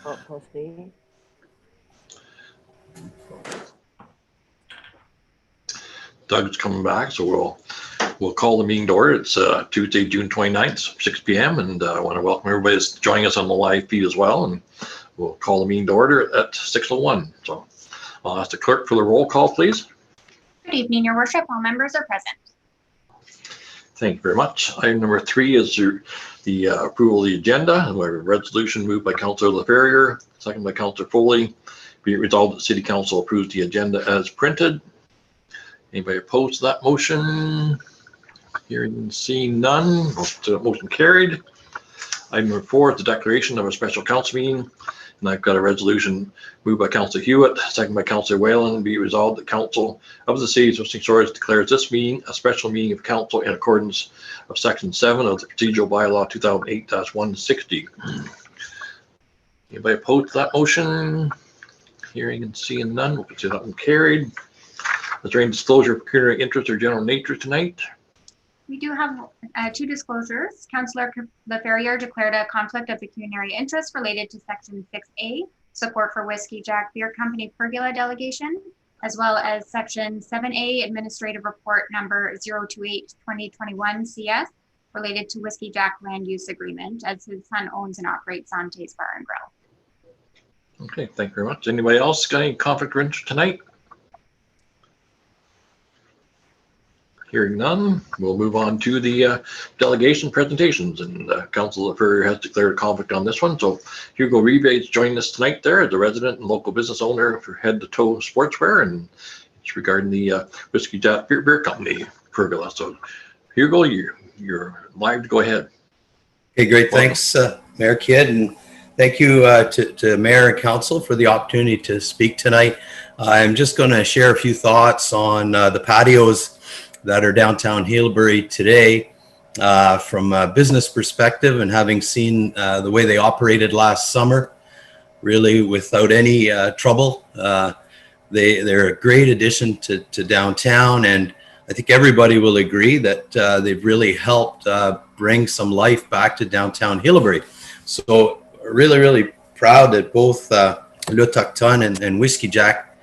Trustee. Doug's coming back, so we'll call the meeting to order. It's Tuesday, June 29th, 6 p.m. And I want to welcome everybody that's joining us on the live feed as well. And we'll call the meeting to order at 6:01. So I'll ask the clerk for the roll call, please. Good evening, Your Worship. All members are present. Thank you very much. Item number 3 is the approval of the agenda. And we have a resolution moved by Councillor LaFerrier, second by Councillor Foley. Be it resolved that City Council approves the agenda as printed. Anybody opposed to that motion? Hearing and seeing none, motion carried. Item number 4 is the declaration of a special council meeting. And I've got a resolution moved by Councillor Hewitt, second by Councillor Whalen. Be resolved that Council of the City of Twisting Shores declares this meeting a special meeting of Council in accordance of Section 7 of the Procedural Bylaw 2008-160. Anybody opposed to that motion? Hearing and seeing none, we'll consider that one carried. Is there any disclosure of pecuniary interest or general nature tonight? We do have 2 disclosures. Councillor LaFerrier declared a conflict of pecuniary interest related to Section 6A, support for Whiskey Jack Beer Company Pergola delegation, as well as Section 7A, Administrative Report Number 028-2021 CS, related to Whiskey Jack Land Use Agreement, as his son owns and operates Sante's Bar and Grill. Okay, thank you very much. Anybody else got any conflict of interest tonight? Hearing none, we'll move on to the delegation presentations, and Councillor LaFerrier has declared a conflict on this one. So Hugo Ribe is joining us tonight there as a resident and local business owner for Head to Toe Sportswear, and it's regarding the Whiskey Jack Beer Company pergola. So Hugo, you're live to go ahead. Okay, great. Welcome. Thanks, Mayor Kidd, and thank you to Mayor and Council for the opportunity to speak tonight. I'm just going to share a few thoughts on the patios that are downtown Haileybury today from a business perspective, and having seen the way they operated last summer, really without any trouble. They're a great addition to downtown, and I think everybody will agree that they've really helped bring some life back to downtown Haileybury. So really proud that both Le Tucton and Whiskey Jack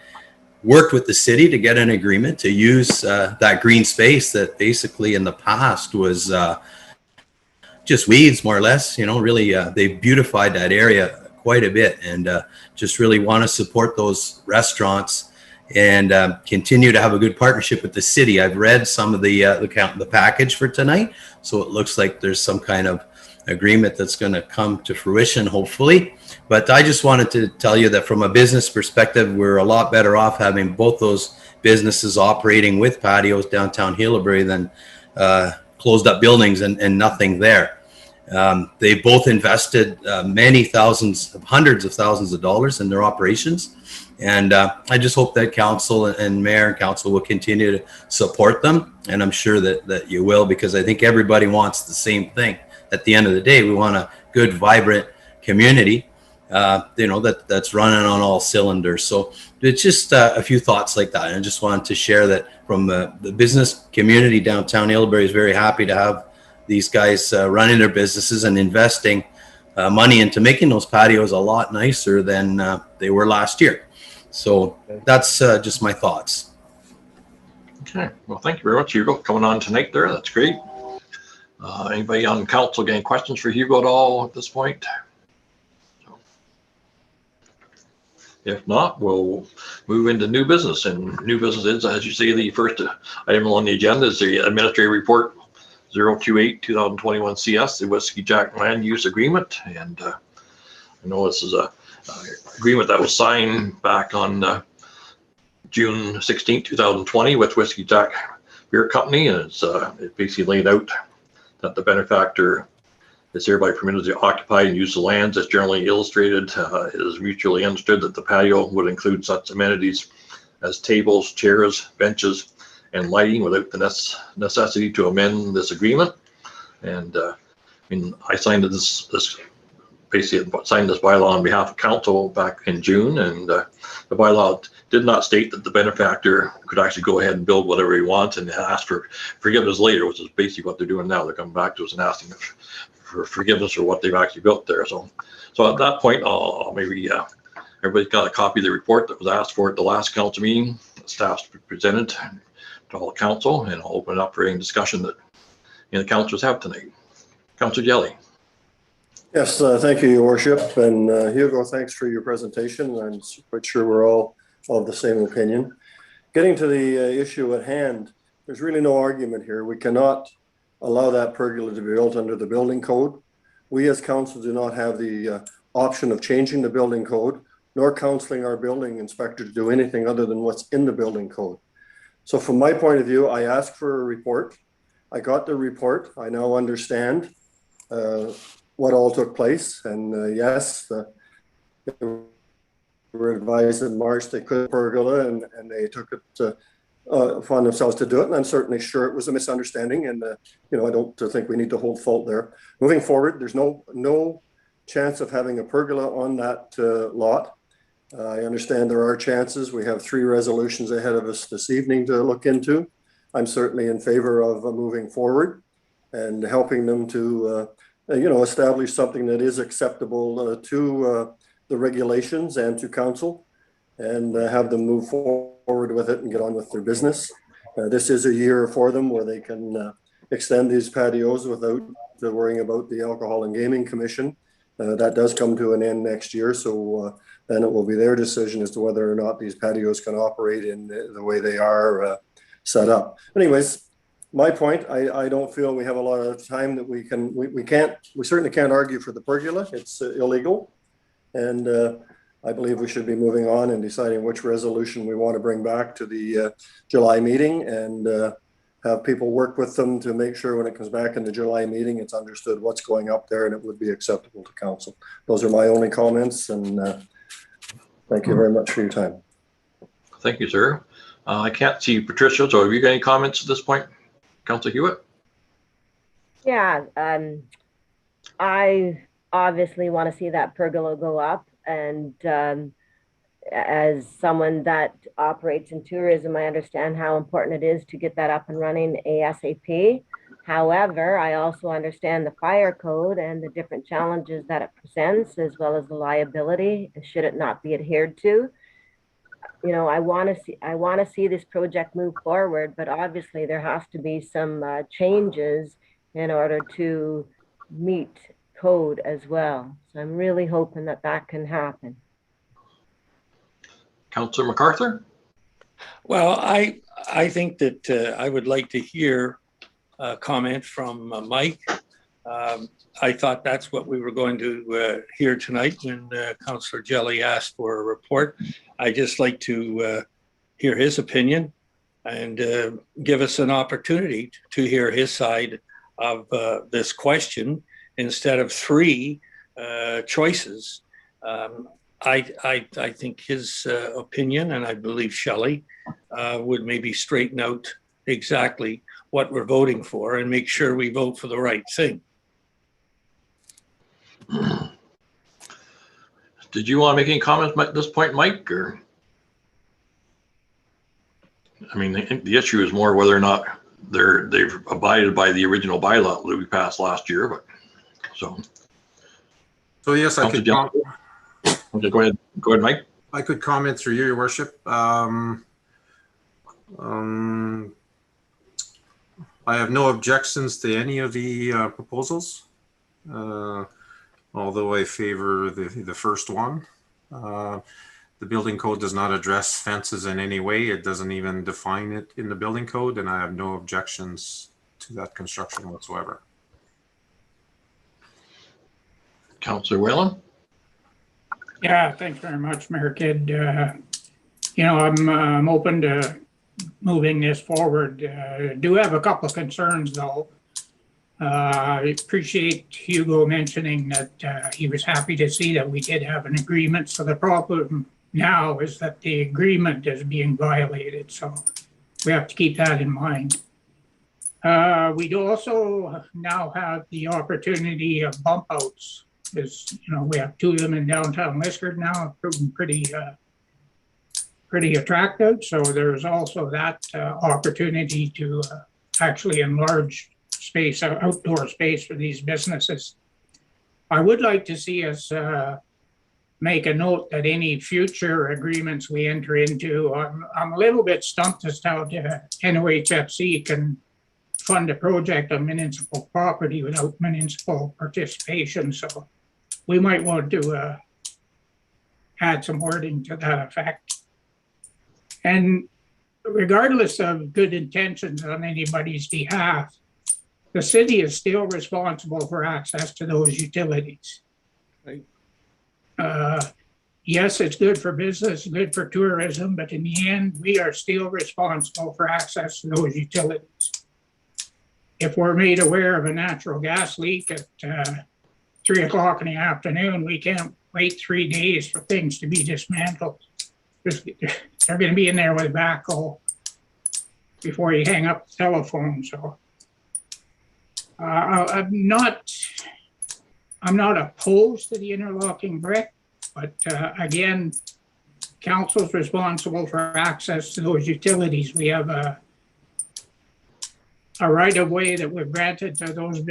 worked with the city to get an agreement to use that green space that basically in the past was just weeds, more or less. You know, really they've beautified that area quite a bit, and just really want to support those restaurants and continue to have a good partnership with the city. I've read some of the package for tonight, so it looks like there's some kind of agreement that's going to come to fruition, hopefully. But I just wanted to tell you that from a business perspective, we're a lot better off having both those businesses operating with patios downtown Haileybury than closed up buildings and nothing there. They both invested many thousands, hundreds of thousands of dollars in their operations. And I just hope that council and mayor and council will continue to support them. And I'm sure that you will, because I think everybody wants the same thing. At the end of the day, we want a good, vibrant community, that's running on all cylinders. So it's just a few thoughts like that. And I just wanted to share that from the business community downtown Haileybury is very happy to have these guys running their businesses and investing money into making those patios a lot nicer than they were last year. So that's just my thoughts. Okay, well, thank you very much, Hugo, coming on tonight there. That's great. Anybody on council got any questions for Hugo at all at this point? If not, we'll move into new business. And new business is, as you say, the first item on the agenda is the Administrative Report 028-2021 CS, the Whiskey Jack Land Use Agreement. And I know this is a agreement that was signed back on June 16, 2020 with Whiskey Jack Beer Company. And it's basically laid out that the benefactor is hereby permitted to occupy and use the lands as generally illustrated. It is mutually understood that the patio would include such amenities as tables, chairs, benches, and lighting without the necessity to amend this agreement. And I signed this bylaw on behalf of council back in June, and the bylaw did not state that the benefactor could actually go ahead and build whatever he wants and ask for forgiveness later, which is basically what they're doing now. They're coming back to us and asking for forgiveness for what they've actually built there. So at that point, maybe everybody's got a copy of the report that was asked for at the last council meeting. Staff's presented to all council, and I'll open it up for any discussion that the councilors have tonight. Councilor Jelly. Yes, thank you, Your Worship. And Hugo, thanks for your presentation. I'm quite sure we're all of the same opinion. Getting to the issue at hand, there's really no argument here. We cannot allow that pergola to be built under the building code. We as council do not have the option of changing the building code, nor counseling our building inspector to do anything other than what's in the building code. So from my point of view, I asked for a report. I got the report. I now understand what all took place. And yes, they were advised in March they could pergola, and they took it upon themselves to do it. And I'm certainly sure it was a misunderstanding. And I don't think we need to hold fault there. Moving forward, there's no chance of having a pergola on that lot. I understand there are chances. We have 3 resolutions ahead of us this evening to look into. I'm certainly in favor of moving forward and helping them to, establish something that is acceptable to the regulations and to council, and have them move forward with it and get on with their business. This is a year for them where they can extend these patios without worrying about the Alcohol and Gaming Commission. That does come to an end next year, so then it will be their decision as to whether or not these patios can operate in the way they are set up. Anyways, my point, I don't feel we have a lot of time that we certainly can't argue for the pergola. It's illegal. And I believe we should be moving on and deciding which resolution we want to bring back to the July meeting, and have people work with them to make sure when it comes back in the July meeting, it's understood what's going up there and it would be acceptable to council. Those are my only comments, and thank you very much for your time. Thank you, sir. I can't see Patricia, so have you got any comments at this point? Councilor Hewitt? Yeah, I obviously want to see that pergola go up, and as someone that operates in tourism, I understand how important it is to get that up and running ASAP. However, I also understand the fire code and the different challenges that it presents, as well as the liability should it not be adhered to. I want to see this project move forward, but obviously there has to be some changes in order to meet code as well. So I'm really hoping that can happen. Councillor MacArthur? Well, I think that I would like to hear a comment from Mike. I thought that's what we were going to hear tonight when Councillor Jelly asked for a report. I just like to hear his opinion and give us an opportunity to hear his side of this question instead of 3 choices. I think his opinion, and I believe Shelley, would maybe straighten out exactly what we're voting for and make sure we vote for the right thing. Did you want to make any comments at this point, Mike? Or, I mean, the issue is more whether or not they've abided by the original bylaw that we passed last year. But so yes, I could. Okay, go ahead, Mike. I could comment through you, Your Worship. I have no objections to any of the proposals, although I favor the first one. The building code does not address fences in any way. It doesn't even define it in the building code, and I have no objections to that construction whatsoever. Councillor Whalen? Yeah, thanks very much, Mayor Kidd. I'm open to moving this forward. Do have a couple of concerns, though. I appreciate Hugo mentioning that he was happy to see that we did have an agreement. So the problem now is that the agreement is being violated. So we have to keep that in mind. We do also now have the opportunity of bump outs. Because, we have 2 of them in downtown Liskeard now, proven pretty attractive. So there's also that opportunity to actually enlarge space, outdoor space for these businesses. I would like to see us make a note that any future agreements we enter into, I'm a little bit stumped as to how NOHFC can fund a project on municipal property without municipal participation. So we might want to add some wording to that effect. And regardless of good intentions on anybody's behalf, the city is still responsible for access to those utilities. Right. Yes, it's good for business, good for tourism, but in the end, we are still responsible for access to those utilities. If we're made aware of a natural gas leak at 3 o'clock in the afternoon, we can't wait 3 days for things to be dismantled. They're going to be in there with a backhoe before you hang up the telephone. So I'm not opposed to the interlocking brick, but again, council's responsible for access to those utilities. We have a right of way that we've granted to those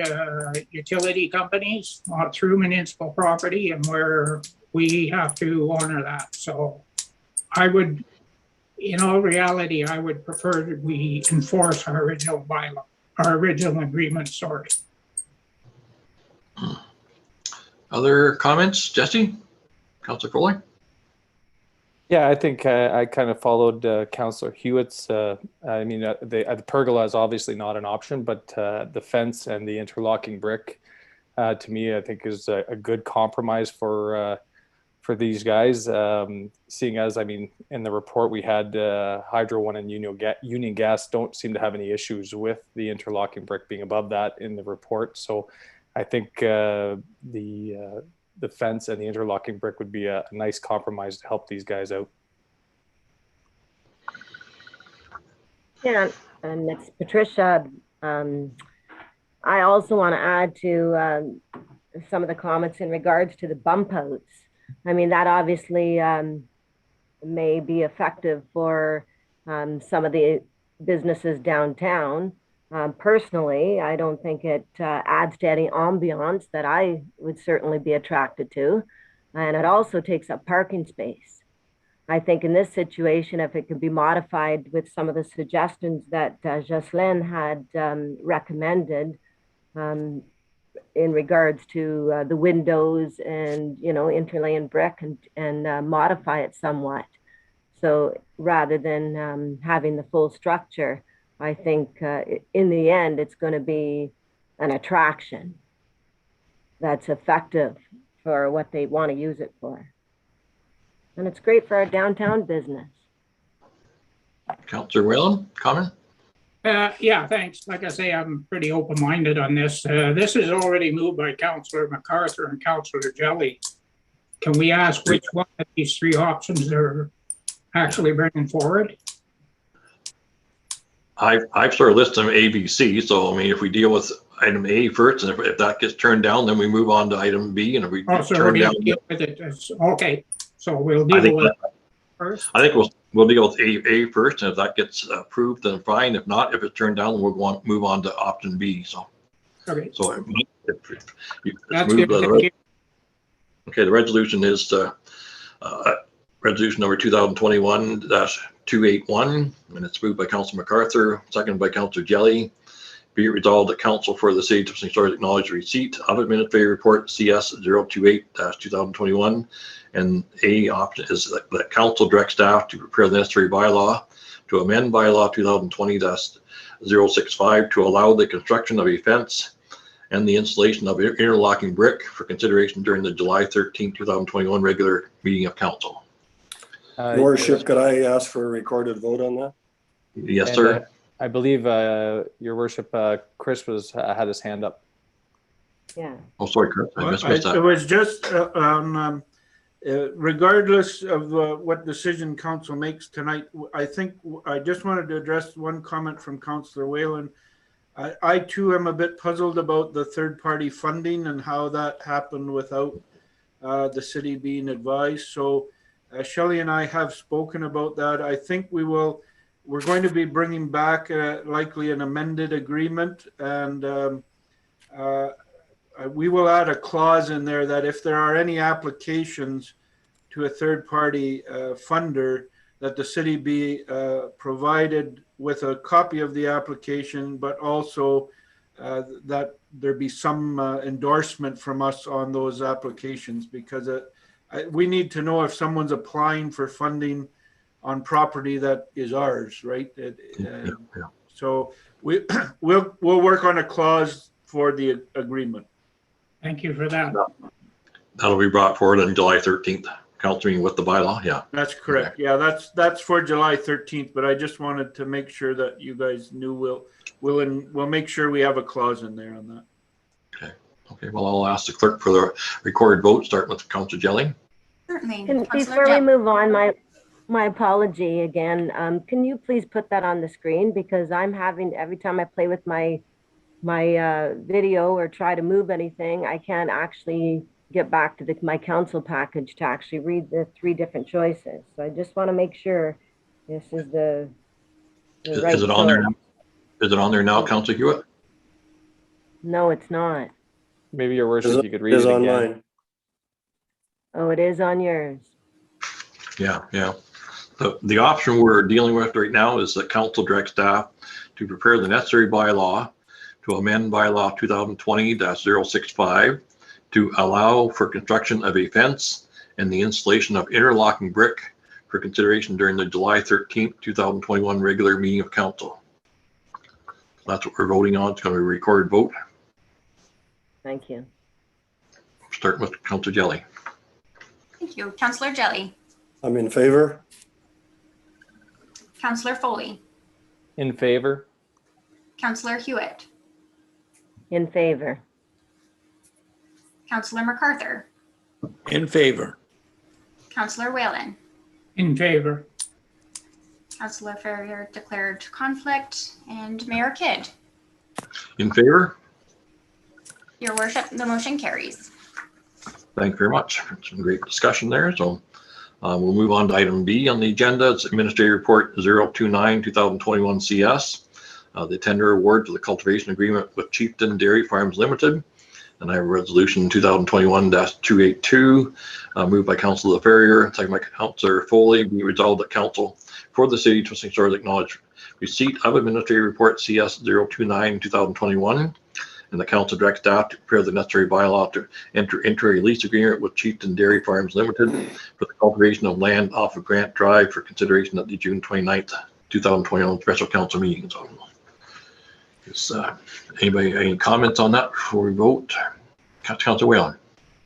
utility companies through municipal property, and where we have to honor that. So I would, in all reality, I would prefer that we enforce our original bylaw, our original agreement, sorry. Other comments, Jesse? Councillor Foley? Yeah, I think I kind of followed Councillor Hewitt's. I mean, the pergola is obviously not an option, but the fence and the interlocking brick, to me, I think is a good compromise for these guys. Seeing as, I mean, in the report we had Hydro One and Union Gas don't seem to have any issues with the interlocking brick being above that in the report. So I think the fence and the interlocking brick would be a nice compromise to help these guys out. Yeah, and it's Patricia. I also want to add to some of the comments in regards to the bump outs. I mean, that obviously may be effective for some of the businesses downtown. Personally, I don't think it adds to any ambiance that I would certainly be attracted to. And it also takes up parking space. I think in this situation, if it could be modified with some of the suggestions that Jocelyn had recommended in regards to the windows and, you know, interlaying brick and modify it somewhat. So rather than having the full structure, I think in the end, it's going to be an attraction that's effective for what they want to use it for. And it's great for our downtown business. Councillor Whalen, comment? Yeah, thanks. Like I say, I'm pretty open-minded on this. This is already moved by Councillor MacArthur and Councillor Jelly. Can we ask which one of these three options they're actually bringing forward? I've sort of listed them A, B, C. So I mean, if we deal with item A first, and if that gets turned down, then we move on to item B. And if we turn down, deal with it. Okay, so we'll deal with it first. I think we'll deal with A first, and if that gets approved, then fine. If not, if it's turned down, we'll move on to option B. So okay, so that's good. Okay, the resolution is resolution number 2021-281, and it's moved by Councillor MacArthur, seconded by Councillor Jelly. Be it resolved that Council for the City of St. George acknowledge the receipt of Administrative Report CS 028-2021, and A option is that Council direct staff to prepare the necessary bylaw to amend bylaw 2020-065 to allow the construction of a fence and the installation of interlocking brick for consideration during the July 13, 2021 regular meeting of Council. Your Worship, could I ask for a recorded vote on that? Yes, sir. I believe, Your Worship, Chris had his hand up. Yeah. Oh, sorry, Chris. I missed that. It was just regardless of what decision council makes tonight, I think I just wanted to address one comment from Councillor Whalen. I too am a bit puzzled about the third-party funding and how that happened without the city being advised. So Shelley and I have spoken about that. I think we're going to be bringing back likely an amended agreement, and we will add a clause in there that if there are any applications to a third-party funder, that the city be provided with a copy of the application, but also that there be some endorsement from us on those applications, because we need to know if someone's applying for funding on property that is ours, right? So we'll work on a clause for the agreement. Thank you for that. That'll be brought forward on July 13th, council meeting with the bylaw. Yeah. That's correct. Yeah, that's for July 13th, but I just wanted to make sure that you guys knew we'll make sure we have a clause in there on that. Okay, well, I'll ask the clerk for the recorded vote, starting with Councillor Jelly. Certainly. Before we move on, my apology again. Can you please put that on the screen, because I'm having, every time I play with my video or try to move anything, I can't actually get back to my council package to actually read the 3 different choices. So I just want to make sure this is the right Is it on there? choice. Is it on there now, Councillor Hewitt? No, it's not. Maybe your worship, you could read it Is on again. mine. Oh, it is on yours. Yeah. The option we're dealing with right now is that council directs staff to prepare the necessary bylaw to amend bylaw 2020-065 to allow for construction of a fence and the installation of interlocking brick for consideration during the July 13th, 2021 regular meeting of council. That's what we're voting on. It's going to be a recorded vote. Thank you. Start with Councillor Jelly. Thank you. Councillor Jelly. I'm in favor. Councillor Foley. In favor? Councillor Hewitt. In favor. Councillor MacArthur. In favor. Councillor Whalen. In favor. Councillor Ferrier declared conflict, and Mayor Kidd. In favor? Your worship, the motion carries. Thank you very much. Some great discussion there. So we'll move on to item B on the agenda. It's Administrative Report 029-2021 CS, the tender award to the cultivation agreement with Chieftain Dairy Farms Limited. And I have resolution 2021-282, moved by Councillor Ferrier, second by Councillor Foley. Be resolved that council for the city Twisting Stars acknowledge receipt of Administrative Report CS 029-2021. And the council directs staff to prepare the necessary bylaw to enter into a lease agreement with Chieftain Dairy Farms Limited for the cultivation of land off of Grant Drive for consideration at the June 29th, 2021 special council meeting. So, anybody any comments on that before we vote? Councillor Whalen.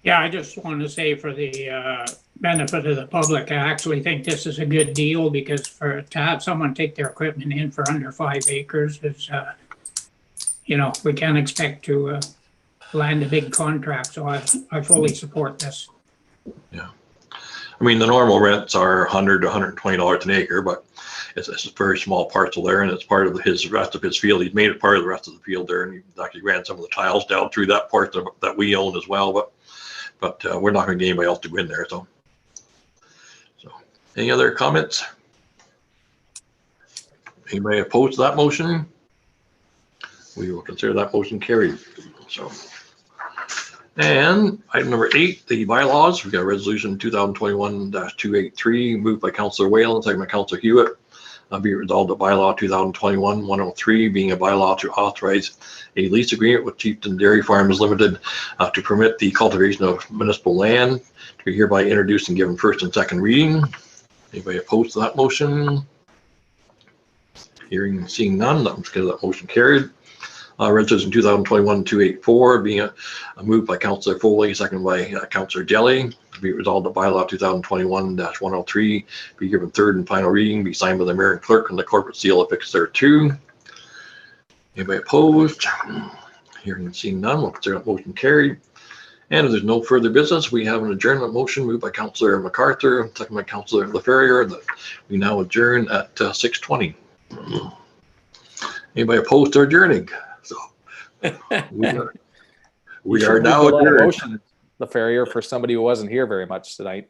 Yeah, I just want to say, for the benefit of the public, I actually think this is a good deal, because to have someone take their equipment in for under 5 acres is, we can't expect to land a big contract. So I fully support this. Yeah. I mean, the normal rents are $100 to $120 an acre, but it's a very small parcel there, and it's part of the rest of his field. He's made it part of the rest of the field there, and he actually ran some of the tiles down through that part that we own as well. But we're not going to get anybody else to go in there. So any other comments? Anybody opposed to that motion? We will consider that motion carried. So, and item number 8, the bylaws. We've got resolution 2021-283, moved by Councillor Whalen, second by Councillor Hewitt. Be it resolved that bylaw 2021-103, being a bylaw to authorize a lease agreement with Chieftain Dairy Farms Limited to permit the cultivation of municipal land, to be hereby introduced and given first and second reading. Anybody opposed to that motion? Hearing, seeing none, let's get that motion carried. Resolution 2021-284, being moved by Councillor Foley, second by Councillor Jelly. Be it resolved that bylaw 2021-103 be given third and final reading, be signed by the mayor and clerk, and the corporate seal affixed thereto. Anybody opposed? Hearing and seeing none, we'll consider that motion carried. And if there's no further business, we have an adjournment motion moved by Councillor MacArthur, second by Councillor LaFerrier, that we now adjourn at 6:20. Anybody opposed to adjourning? So we are now adjourned. The Ferrier, for somebody who wasn't here very much tonight.